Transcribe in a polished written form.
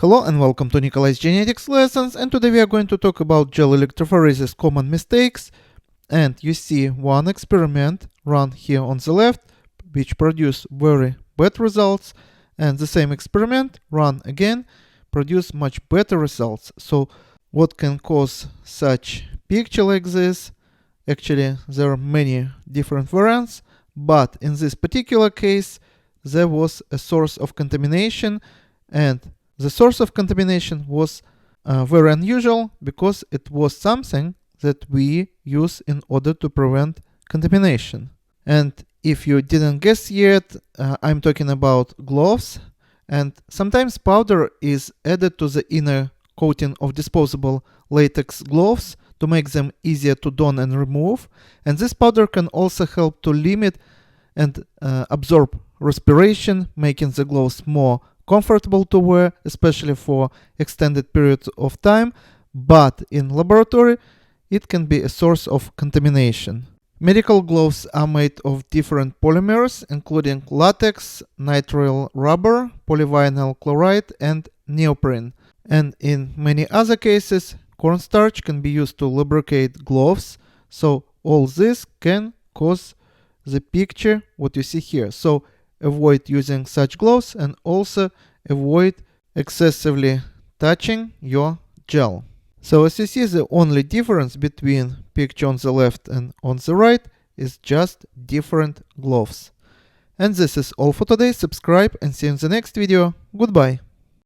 Hello and welcome to Nikolay's genetics lessons, and today we are going to talk about gel electrophoresis common mistakes. And you see one experiment run here on the left which produced very bad results, and the same experiment run again produce much better results. So what can cause such picture like this? Actually, there are many different variants, but in this particular case there was a source of contamination, and the source of contamination was very unusual because it was something that we use in order to prevent contamination. And if you didn't guess yet, I'm talking about gloves. And sometimes powder is added to the inner coating of disposable latex gloves to make them easier to don and remove. And this powder can also help to limit and absorb respiration, making the gloves more comfortable to wear, especially for extended periods of time, but in laboratory it can be a source of contamination. Medical gloves are made of different polymers, including latex, nitrile rubber, polyvinyl chloride, and neoprene. And in many other cases, cornstarch can be used to lubricate gloves, so all this can cause the picture what you see here. So avoid using such gloves and also avoid excessively touching your gel. So as you see, the only difference between picture on the left and on the right is just different gloves. And this is all for today. Subscribe and see you in the next video. Goodbye.